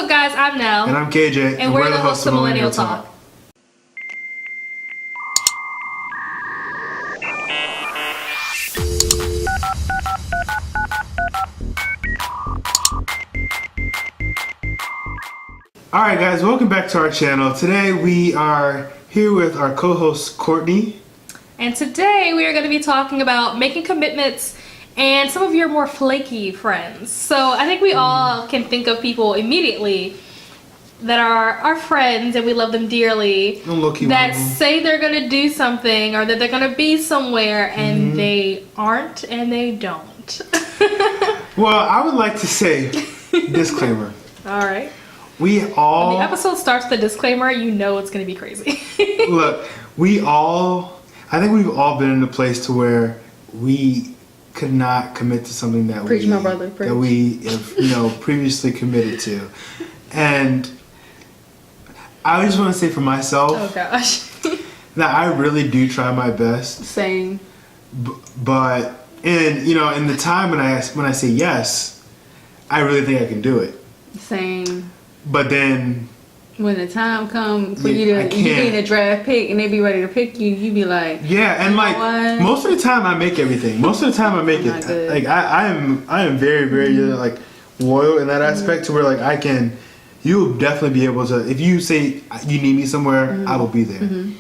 up, guys? I'm Nell. And I'm KJ. And we're the hosts of Millennial Talk. Alright guys, welcome back to our channel. Today we are here with our co-host Courtney. And today we are going to be talking about making commitments and some of your more flaky friends. So I think we all can think of people immediately that are our friends and we love them dearly, that say they're going to do something or that they're going to be somewhere and they aren't and they don't. Well, I would like to say, disclaimer. Alright. We all... When the episode starts with a disclaimer, you know it's going to be crazy. Look, I think we've all been in a place to where we could not commit to something that that we have, previously committed to. And I just want to say for myself, oh gosh, that I really do try my best. Same. But in the time when I say yes, I really think I can do it. Same. But then when the time comes for you be in a draft pick and they be ready to pick you, you be like, yeah, and like what? Most of the time I make everything. Most of the time I make it. Good. Like I am very, very like loyal in that aspect to where like you'll definitely be able to, if you say you need me somewhere, I will be there.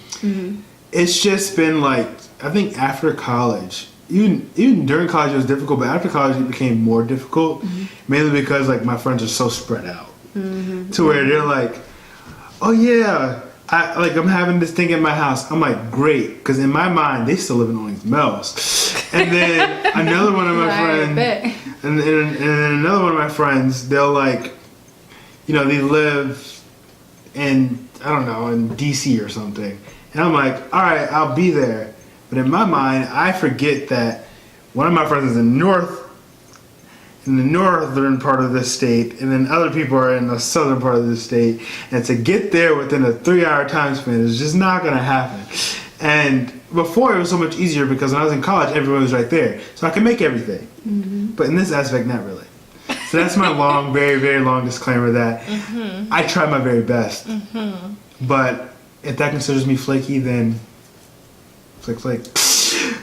It's just been like, I think after college, even during college it was difficult, but after college it became more difficult, mainly because like my friends are so spread out. To where they're like, oh yeah, I'm having this thing at my house. I'm like, great, because in my mind they still live in Owings Mills. And then another one of my friends, and then another one of my friends, they'll like, they live in, I don't know, in DC or something. And I'm like, all right, I'll be there. But in my mind, I forget that one of my friends is in the northern part of the state, and then other people are in the southern part of the state, and to get there within a 3-hour time span is just not going to happen. And before it was so much easier because when I was in college, everyone was right there, so I could make everything. But in this aspect, not really. So that's my long, very, very long disclaimer that I try my very best. But if that considers me flaky, then flake.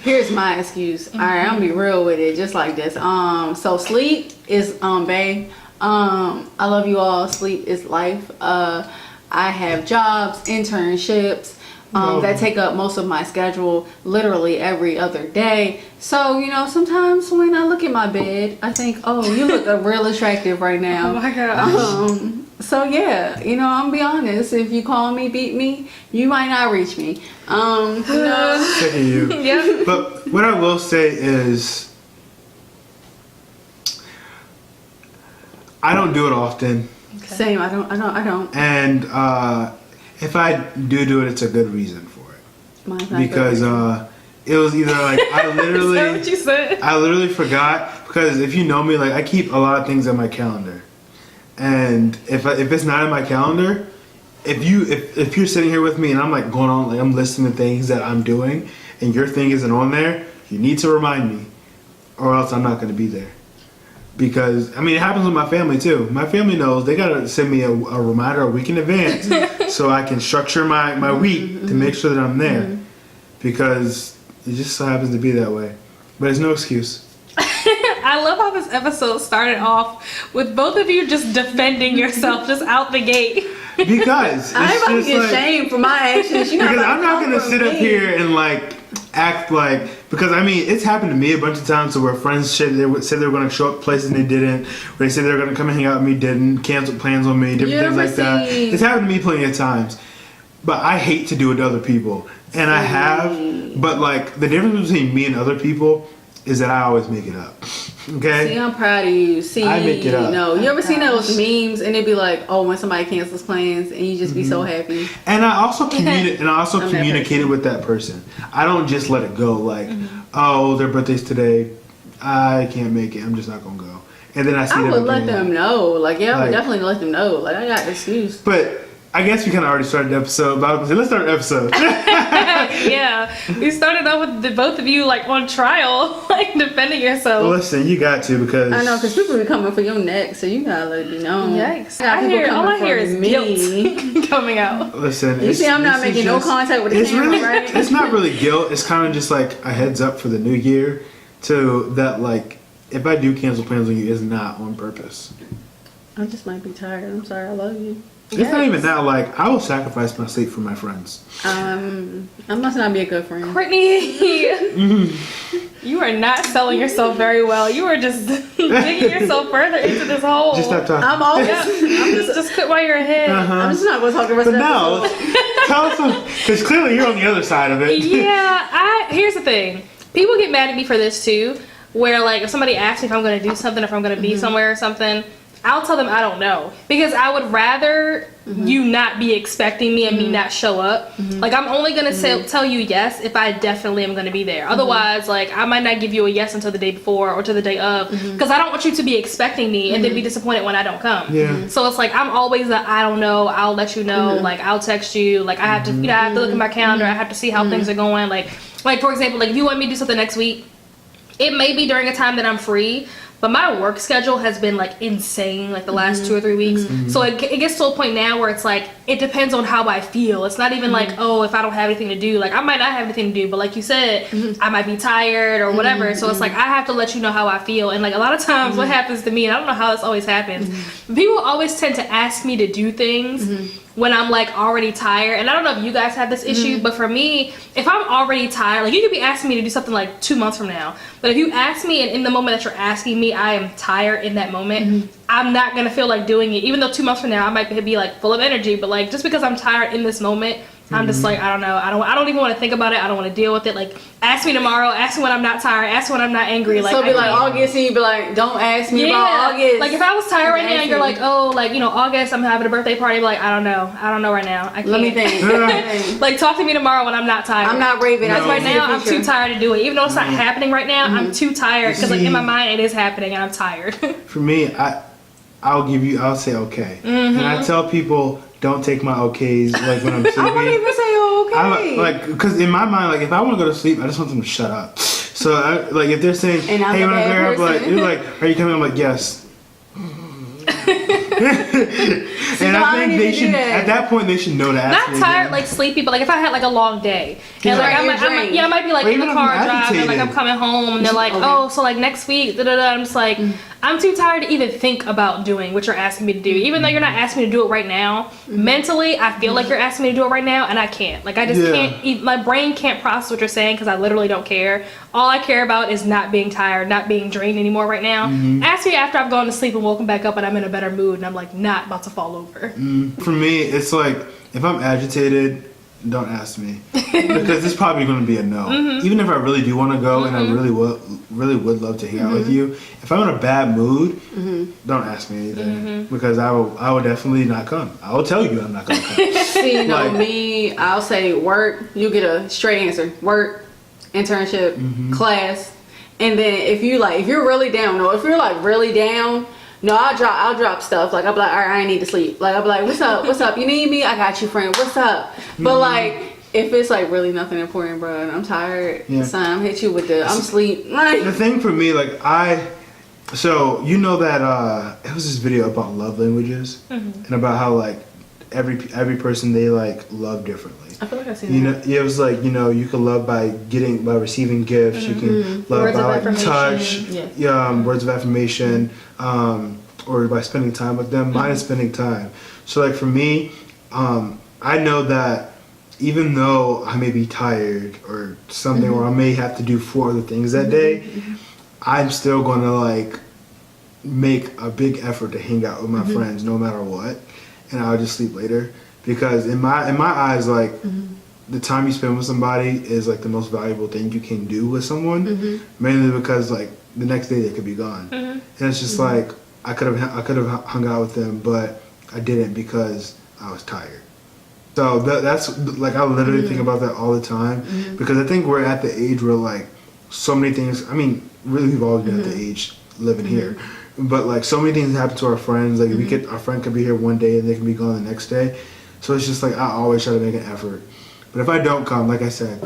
Here's my excuse. Alright, I'm gonna be real with it, just like this. So sleep is bae. I love you all. Sleep is life. I have jobs, internships that take up most of my schedule, literally every other day. So sometimes when I look at my bed, I think, oh, you look real attractive right now. Oh my gosh. So yeah, I'm gonna be honest. If you call me, beat me, you might not reach me. Sick of you. Yeah. But what I will say is, I don't do it often. Okay. Same. I don't. And if I do it, it's a good reason for it. Because it was either like I literally. Is that what you said? I literally forgot, because if you know me, like I keep a lot of things on my calendar. And if it's not in my calendar, if you're sitting here with me and I'm like going on, like I'm listing the things that I'm doing, and your thing isn't on there, you need to remind me, or else I'm not going to be there. Because it happens with my family too. My family knows they gotta send me a reminder a week in advance so I can structure my week to make sure that I'm there. Because it just so happens to be that way. But it's no excuse. I love how this episode started off with both of you just defending yourself just out the gate. Because I'm about to get shamed for my actions. Because I'm not gonna sit up here and like act like, because it's happened to me a bunch of times where friends said they were going to show up places and they didn't, or they said they were going to come and hang out with me, didn't, cancel plans on me, different things like that. It's happened to me plenty of times. But I hate to do it to other people, and I have. But like the difference between me and other people is that I always make it up. Okay? See, I'm proud of you. See, I make it up. You ever seen those memes and it'd be like, oh, when somebody cancels plans, and you just be so happy. And I also communicated with that person. I don't just let it go like, oh, their birthday's today, I can't make it, I'm just not gonna go. And then I would let them know. Like, yeah, I would definitely let them know. Like, I got an excuse. But I guess we kind of already started the episode, but I was gonna say, let's start the episode. Yeah, we started off with both of you like on trial, like defending yourself. Listen, you got to because I know, because people be coming for your neck, so you gotta let it be known. Yikes! Got people All I coming hear for is me. guilt coming out. Listen, You see, I'm not this is making no just- contact with the it's camera, really, right? It's not really guilt. It's kind of just like a heads up for the new year, to that like if I do cancel plans on you, it's not on purpose. I just might be tired. I'm sorry. I love you. It's not even that. Like I will sacrifice my sleep for my friends. I must not be a good friend. Brittany, you are not selling yourself very well. You are just digging yourself further into this hole. Just stop talking. I'm always. Yeah, just quit while you're ahead. I'm just not going to talk the rest But of the no, episode. tell us, because clearly you're on the other side of it. Yeah, here's the thing. People get mad at me for this too, where like if somebody asks me if I'm going to do something, if I'm going to be somewhere or something, I'll tell them I don't know, because I would rather you not be expecting me and me not show up. Like I'm only going to tell you yes if I definitely am going to be there. Otherwise, like I might not give you a yes until the day before or to the day of, because I don't want you to be expecting me and then be disappointed when I don't come. Yeah. So it's like I'm always I don't know, I'll let you know, like I'll text you, like I have to, I have to look at my calendar, I have to see how things are going. Like for example, like if you want me to do something next week, it may be during a time that I'm free, but my work schedule has been like insane like the last 2 or 3 weeks. So it gets to a point now where it's like it depends on how I feel. It's not even like, oh, if I don't have anything to do, like I might not have anything to do, but like you said, I might be tired or whatever. So it's like I have to let you know how I feel. And like a lot of times what happens to me, and I don't know how this always happens, people always tend to ask me to do things when I'm like already tired. And I don't know if you guys have this issue, but for me, if I'm already tired, like you could be asking me to do something like 2 months from now, but if you ask me and in the moment that you're asking me, I am tired in that moment, I'm not gonna feel like doing it. Even though 2 months from now I might be like full of energy, but like just because I'm tired in this moment, I'm just like, I don't know, I don't even want to think about it. I don't want to deal with it. Like ask me tomorrow, ask me when I'm not tired, ask me when I'm not angry. Like So be I like can't. August, and you be like, don't ask me about August. Like if I was tired right now and you're Ask me. like, oh, like you know, August I'm having a birthday party, I'd be like, I don't know right now. I can't. Let me think. Like talk to me tomorrow when I'm not tired. I'm not raving. Because I right now I'm too tired to do it. Even though it's not happening right now, I'm too tired because like in my mind it is happening and I'm tired. For me, I'll say okay, and I tell people don't take my okays like when I'm sleeping. I wouldn't even say okay. Like, because in my mind, like if I want to go to sleep, I just want them to shut up. So like if they're saying, And I'm hey, a when I'm bad there, person. like you're like, are you coming? I'm like, yes. And no, I I think didn't they even should do that. at that point they should know to ask Not me tired, again. like sleepy, but like if I had like a long day Yeah. and like Right, I you're might, drained. I might be like Or in the even car if I'm driving, like I'm agitated. coming home and they're like, Okay. oh, so like next week, da da da. I'm just like, I'm too tired to even think about doing what you're asking me to do. Even though you're not asking me to do it right now, mentally I feel like you're asking me to do it right now, and I can't. Like I just Yeah. can't. My brain can't process what you're saying because I literally don't care. All I care about is not being tired, not being drained anymore right now. Ask me after I've gone to sleep and woken back up and I'm in a better mood and I'm like not about to fall over. For me, it's like if I'm agitated, don't ask me because it's probably going to be a no. Even if I really do want to go and I really would love to hang out with you, if I'm in a bad mood, don't ask me anything because I will definitely not come. I will tell you I'm not going to come. See, you know Like- me, I'll say work. You get a straight answer. Work, internship, class, and then if you're really down, no, if you're like really down, no, I'll drop stuff. Like I'll be like, all right, I ain't need to sleep. Like I'll be like, what's up? You need me? I got you, friend. What's up? But like if it's like really nothing important, bro, and I'm tired, Yeah. son, I'm hit you with I'm sleep. Like The thing for me, like so you know that it was this video about love languages and about how like every person they like love differently. I feel like I've seen You that. know, it was like you can love by receiving gifts. You can love Words of by like affirmation. touch, words of affirmation, or by spending time with them. Mine is spending time. So like for me, I know that even though I may be tired or something, or I may have to do 4 other things that day, I'm still gonna like make a big effort to hang out with my friends no matter what, and I'll just sleep later. Because in my eyes, like the time you spend with somebody is like the most valuable thing you can do with someone. Mainly because like the next day they could be gone, and it's just like I could have hung out with them, but I didn't because I was tired. So that's like I literally think about that all the time because I think we're at the age where like so many things. I mean, really, we've always been at the age living here, but like so many things happen to our friends. Like our friend could be here one day and they can be gone the next day. So it's just like I always try to make an effort. But if I don't come, like I said,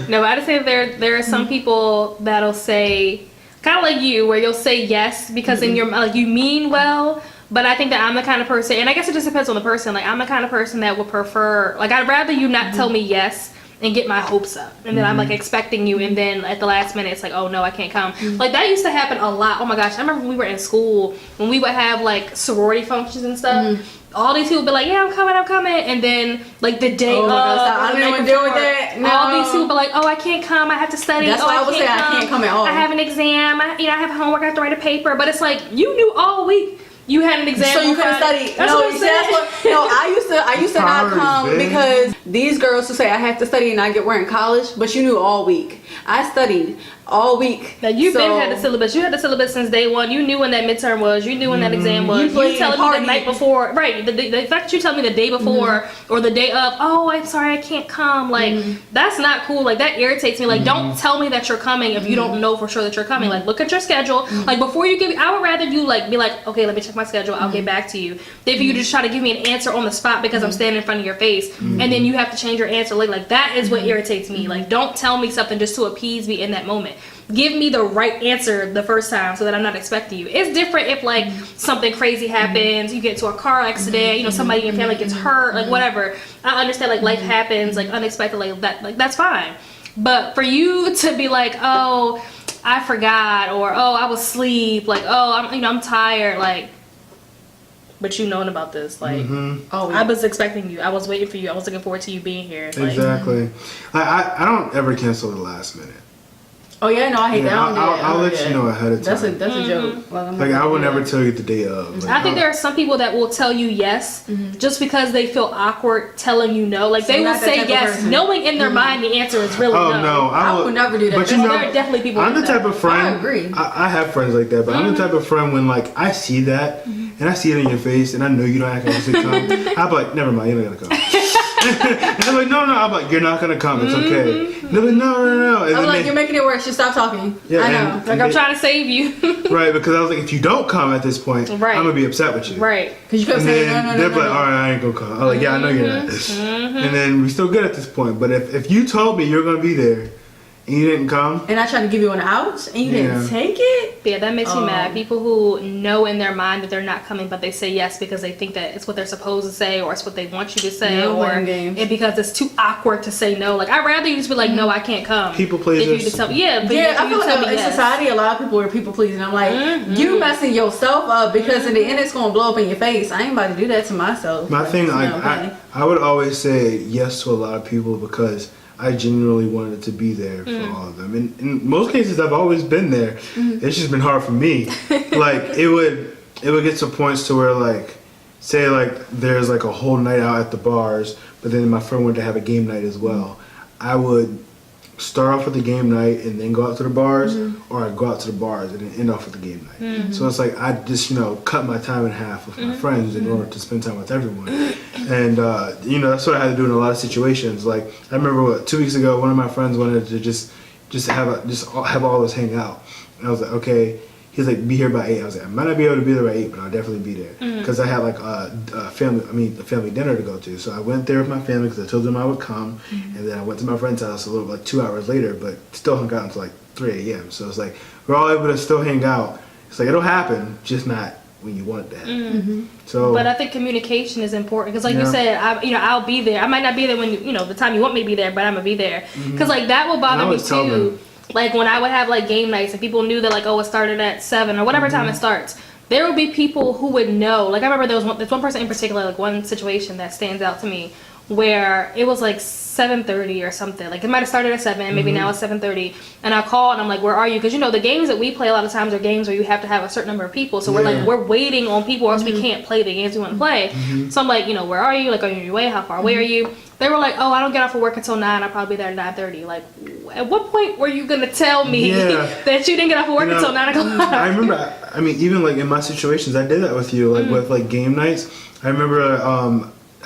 No, I just say there are some people that'll say, kind of like you, where you'll say yes because in your like you mean well. But I think that I'm the kind of person, and I guess it just depends on the person. Like I'm the kind of person that would prefer, like I'd rather you not tell me yes and get my hopes up, and then I'm like expecting you, and then at the last minute it's like, oh no, I can't come. Like that used to happen a lot. Oh my gosh, I remember when we were in school when we would have like sorority functions and stuff. All these people would be like, yeah, I'm coming, and then like the day of, I don't even deal with that. No. All these people be like, oh, I can't come, I have to study. That's why I would say I can't come at all. I have an exam. I have homework. I have to write a paper. But it's like you knew all week you had an exam. So you couldn't study. That's what I'm saying. No, I used to not come because these girls who say I have to study and I get where in college, but you knew all week. I studied all week. Now you've been had the syllabus. You had the syllabus since day one. You knew when that midterm was. You knew when that exam was. You telling me the night before, right? The fact that you tell me the day before or the day of. Oh, I'm sorry, I can't come. Like that's not cool. Like that irritates me. Like don't tell me that you're coming if you don't know for sure that you're coming. Like look at your schedule. Like before you give. I would rather you like be like, okay, let me check my schedule. I'll get back to you. Than for you to just try to give me an answer on the spot because I'm standing in front of your face, and then you have to change your answer. Like that is what irritates me. Like don't tell me something just to appease me in that moment. Give me the right answer the first time so that I'm not expecting you. It's different if like something crazy happens, you get into a car accident, you know, somebody in your family gets hurt, like whatever. I understand like life happens, like unexpectedly, like that's fine. But for you to be like, oh, I forgot, or oh, I was asleep, like oh, I'm tired, like. But you knowing about this, like, oh, I was expecting you. I was waiting for you. I was looking forward to you being here. Like, exactly. I don't ever cancel at the last minute. Oh yeah, no, I hate that. I'll let you know ahead of time. That's a joke. Like I would never tell you the day of. Like, I think there are some people that will tell you yes just because they feel awkward telling you no. Like they will say yes, knowing in their mind the answer is really no. Oh no, I would never do that. But you know, there are definitely people. I'm the type of friend. I agree. I have friends like that, but I'm the type of friend when like I see that and I see it in your face and I know you don't actually come. I'm like, never mind, you're not gonna come. And I'm like, no, I'm like, you're not gonna come. It's okay. And they're like, no. And I'm like, you're making it worse. Just stop talking. Yeah, I know. Like I'm trying to save you. Right, because I was like, if you don't come at this point, I'm gonna be upset with you. Right. Because you kept saying no. They're like, all right, I ain't gonna come. I'm like, yeah, I know you're not. And then we're still good at this point. But if you told me you're gonna be there and you didn't come, and I tried to give you an out and you didn't take it, yeah, that makes me mad. People who know in their mind that they're not coming, but they say yes because they think that it's what they're supposed to say or it's what they want you to say, or because it's too awkward to say no. Like I'd rather you just be like, no, I can't come. People pleasers. I feel like in society a lot of people are people pleasing. I'm like, you messing yourself up because in the end it's gonna blow up in your face. I ain't about to do that to myself. My thing, I would always say yes to a lot of people because I genuinely wanted to be there for all of them. And in most cases, I've always been there. It's just been hard for me. Like it would get to points to where like, say like there's like a whole night out at the bars, but then my friend wanted to have a game night as well. I would start off with the game night and then go out to the bars, or I'd go out to the bars and then end off with the game night. So it's like I just cut my time in half with my friends in order to spend time with everyone. And that's what I had to do in a lot of situations. Like I remember 2 weeks ago, one of my friends wanted to just have all of us hang out, and I was like, okay. He's like, be here by 8. I was like, I might not be able to be there by 8, but I'll definitely be there because I had like a family dinner to go to. So I went there with my family because I told them I would come, and then I went to my friend's house a little like 2 hours later, but still hung out until like 3 a.m. So it's like we're all able to still hang out. It's like it'll happen, just not when you want it to happen. So, but I think communication is important because, like you said, I'll be there. I might not be there when the time you want me to be there, but I'm gonna be there because like that will bother me too. Like when I would have like game nights and people knew that like, oh, it started at 7 or whatever time it starts, there would be people who would know. Like I remember there's one person in particular, like one situation that stands out to me where it was like 7:30 or something. Like it might have started at 7, maybe now it's 7:30, and I call and I'm like, where are you? Because the games that we play a lot of times are games where you have to have a certain number of people, so we're waiting on people or else we can't play the games we want to play. So I'm like, where are you? Like, are you on your way? How far away are you? They were like, oh, I don't get off of work until 9. I'll probably be there at 9:30. Like, at what point were you gonna tell me that you didn't get off of work until 9 o'clock? I remember. I mean, even like in my situations, I did that with you. Like with like game nights. I remember.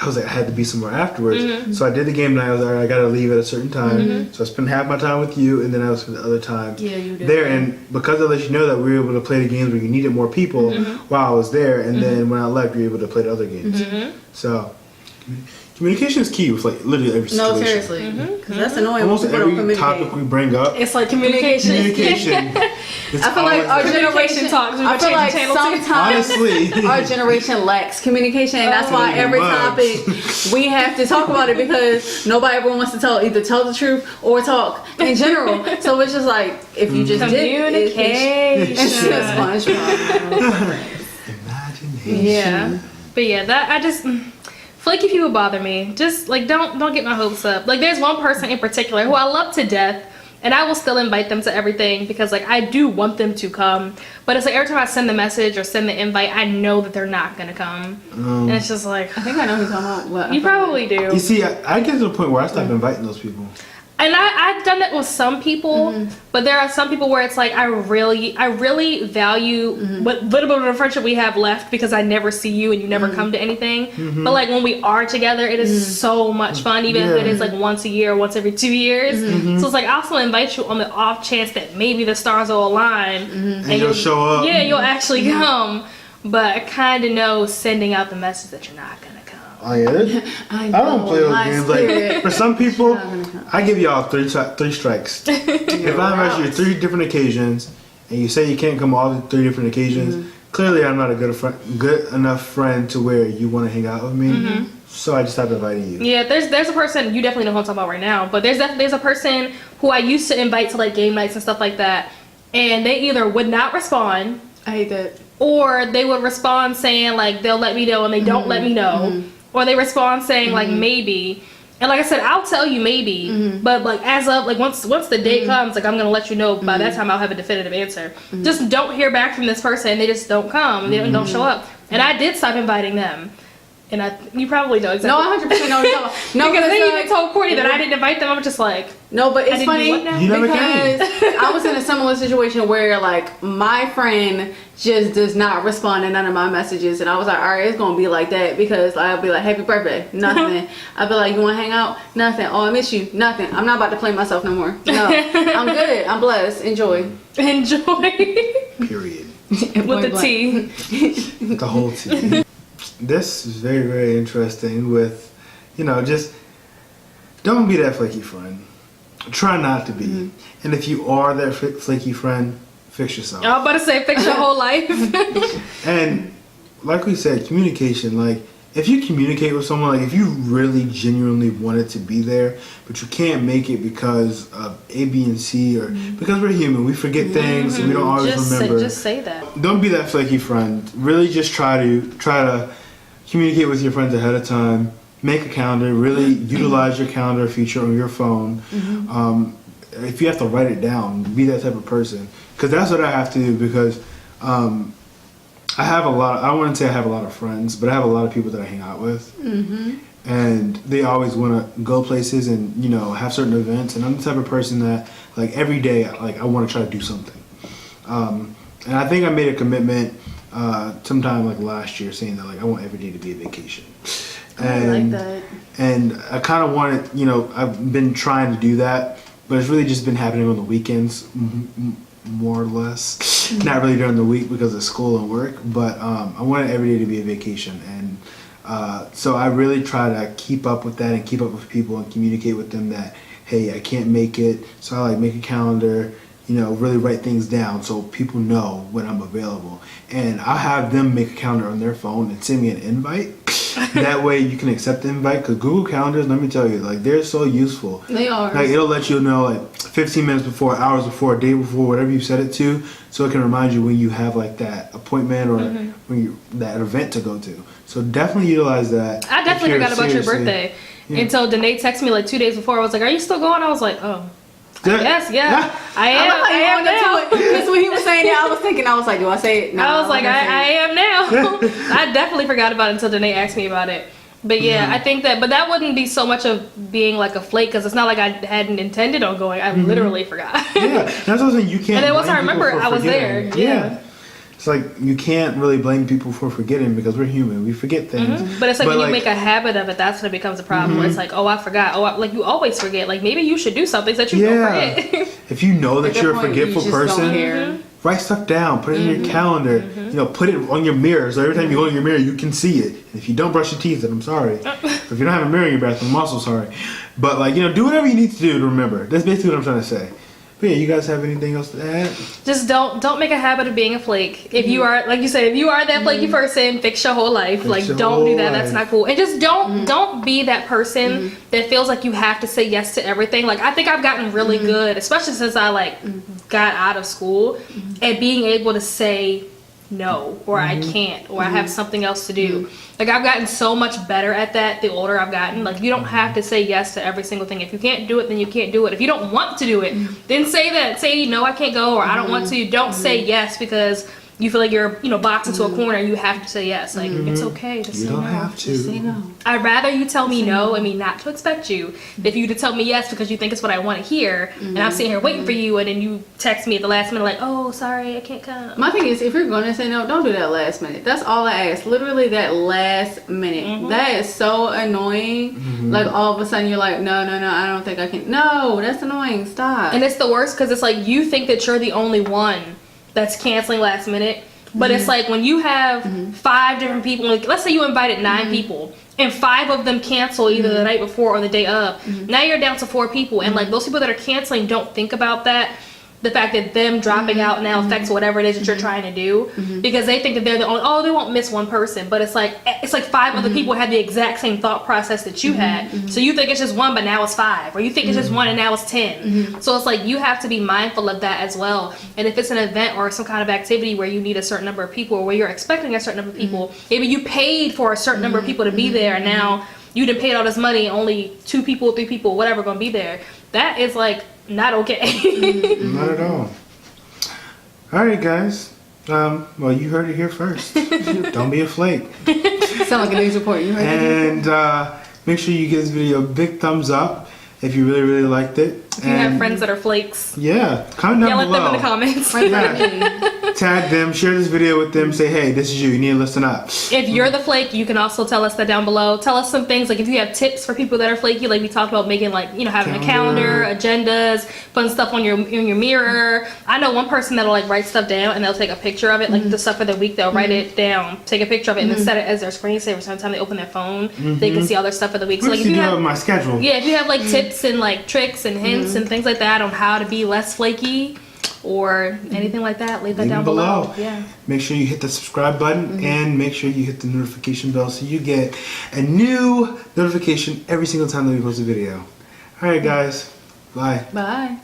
I was like, I had to be somewhere afterwards. So I did the game night. I was like, I gotta leave at a certain time. So I spent half my time with you, and then I was for the other time there. And because I let you know that we were able to play the games where you needed more people while I was there, and then when I left, you were able to play the other games. So Communication is key with like literally every situation. No, seriously. Because that's annoying when Almost people don't every communicate. topic we bring up, It's like communication. communication. It's I feel like our always- generation talks. I feel like sometimes honestly, our generation lacks communication, and that's why every much. topic we have to talk about it because nobody ever wants to either tell the truth or talk in general. So it's just like if you just Communication. it's just SpongeBob. imagination. Yeah. But yeah, that I just flaky people bother me. Just like don't get my hopes up. Like there's one person in particular who I love to death, and I will still invite them to everything because like I do want them to come. But it's like every time I send the message or send the invite, I know that they're not gonna come, and it's just like I think I know who you're talking about. What, you probably do. You see, I get to the point where I stop inviting those people. And I've done that with some people, but there are some people where it's like I really value what little bit of a friendship we have left because I never see you and you never come to anything. But like when we are together, it is so much fun, even if it is like once a year, once every 2 years. So it's like I also invite you on the off chance that maybe the stars will align And you'll show up. Yeah, you'll actually come. But I kind of know sending out the message that you're not gonna come. I get it. I don't play those games. Like for some people, I give y'all three strikes. If I invite you to 3 different occasions and you say you can't come all the 3 different occasions, clearly I'm not a good enough friend to where you want to hang out with me. So I just stopped inviting you. Yeah, there's a person, you definitely know who I'm talking about right now, but there's a person who I used to invite to like game nights and stuff like that, and they either would not respond. I hate that. Or they would respond saying like they'll let me know and they don't let me know. Or they respond saying like maybe. And like I said, I'll tell you maybe, but like as of like once the day comes, like I'm gonna let you know. By that time I'll have a definitive answer. Just don't hear back from this person. They just don't come. They don't show up. And I did stop inviting them. And you probably know exactly. No, I 100% know what you're talking about. No, because they it's even like- told Courtney that I didn't invite them. I'm just like, No, but I it's didn't funny do what now? You never because came. I was in a similar situation where like my friend just does not respond to none of my messages, and I was like, all right, it's gonna be like that because I'll be like, happy birthday, nothing. I'll be like, you wanna hang out? Nothing. Oh, I miss you, nothing. I'm not about to play myself no more. No, I'm good. I'm blessed. Enjoy. enjoy Period. with the tea. The whole team. This is very, very interesting with, just don't be that flaky friend. Try not to be. And if you are that flaky friend, fix yourself. I'm about to say fix your whole life. And like we said, communication, like if you communicate with someone, like if you really genuinely wanted to be there, but you can't make it because of A, B, and C, or because we're human, we forget things and we don't always remember. Just say that. Don't be that flaky friend. Really just try to communicate with your friends ahead of time. Make a calendar. Really utilize your calendar feature on your phone. If you have to write it down, be that type of person. Because that's what I have to do because I have a lot. I wouldn't say I have a lot of friends, but I have a lot of people that I hang out with. And they always want to go places and, have certain events. And I'm the type of person that, like, every day, like, I want to try to do something. And I think I made a commitment sometime like last year saying that like I want every day to be a vacation. And, I like that. And I kind of wanted, I've been trying to do that, but it's really just been happening on the weekends, more or less. Not really during the week because of school and work, but I wanted every day to be a vacation. And so I really try to keep up with that and keep up with people and communicate with them that, hey, I can't make it. So I like make a calendar, really write things down so people know when I'm available. And I'll have them make a calendar on their phone and send me an invite. That way you can accept the invite, because Google Calendars, let me tell you, like, they're so useful. They are. Like, it'll let you know, like, 15 minutes before, hours before, a day before, whatever you set it to, so it can remind you when you have, like, that appointment or when that event to go to. So definitely utilize that. I definitely forgot about your birthday until Danae texted me like 2 days before. I was like, are you still going? I was like, oh. Yes, yeah. I am. I am now. Because when he was saying that, I was thinking, do I say it? No, I was like, I am now. I definitely forgot about it until Danae asked me about it. But yeah, I think but that wouldn't be so much of being like a flake, because it's not like I hadn't intended on going. I literally forgot. Yeah, that's what I'm saying. You can't. And then once I blame people remember, for I was forgetting. there. Yeah. It's like you can't really blame people for forgetting because we're human. We forget things. But it's like when you make a habit of it, that's when it becomes a problem. Where it's like, oh, I forgot. Oh, like you always forget. Like maybe you should do something so that you don't forget. If you know that you're a forgetful person, Write stuff down. Put it in your calendar. You know, put it on your mirror. So every time you go in your mirror, you can see it. And if you don't brush your teeth, then I'm sorry. If you don't have a mirror in your bathroom, I'm also sorry. But like, you know, do whatever you need to do to remember. That's basically what I'm trying to say. But yeah, you guys have anything else to add? Just don't make a habit of being a flake. If you are, like you said, if you are that flaky person, fix your whole life. Like, don't do that. That's not cool. And just don't be that person that feels like you have to say yes to everything. Like, I think I've gotten really good, especially since I like got out of school, at being able to say no, or I can't, or I have something else to do. Like, I've gotten so much better at that the older I've gotten. Like, you don't have to say yes to every single thing. If you can't do it, then you can't do it. If you don't want to do it, then say that. Say, no, I can't go, or I don't want to. Don't say yes because you feel like you're, you know, boxed into a corner and you have to say yes. Like, it's okay to say no. You don't have to. Just say no. I'd rather you tell me no, I mean, not to expect you, if you to tell me yes because you think it's what I want to hear, and I'm sitting here waiting for you, and then you text me at the last minute like, oh, sorry, I can't come. My thing is, if you're gonna say no, don't do that last minute. That's all I ask. Literally that last minute. That is so annoying. Like, all of a sudden you're like, no, I don't think I can. No, that's annoying. Stop. And it's the worst because it's like you think that you're the only one that's canceling last minute. But it's like when you have 5 different people, like let's say you invited 9 people and 5 of them cancel either the night before or the day of. Now you're down to 4 people, and like those people that are canceling don't think about that. The fact that them dropping out now affects whatever it is that you're trying to do, because they think that they're the only, oh, they won't miss one person, but it's like 5 other people had the exact same thought process that you had. So you think it's just 1, but now it's 5, or you think it's just 1 and now it's 10. So it's like you have to be mindful of that as well. And if it's an event or some kind of activity where you need a certain number of people, or where you're expecting a certain number of people, maybe you paid for a certain number of people to be there, and now you done paid all this money, only 2 people, 3 people, whatever, gonna be there. That is like not okay. Not at all. All right, guys. Well, you heard it here first. Don't be a flake. Sound like a news report. You heard it? And make sure you give this video a big thumbs up if you really liked it. If you have friends that are flakes, yeah, comment down yell at below. them in the comments. Tag them, share this video with them, say, hey, this is you need to listen up. If you're the flake, you can also tell us that down below. Tell us some things, like if you have tips for people that are flaky, like we talked about making, like, you know, having a calendar, agendas, putting stuff on your mirror. I know one person that'll like write stuff down and they'll take a picture of it, like the stuff for the week, they'll write it down, take a picture of it, and then set it as their screensaver. So anytime they open their phone, they can see all their stuff for the week. So like if you have my schedule. Yeah, if you have like tips and like tricks and hints and things like that on how to be less flaky or anything like that, leave that down below. Yeah. Make sure you hit the subscribe button and make sure you hit the notification bell so you get a new notification every single time that we post a video. Alright guys, bye. Bye.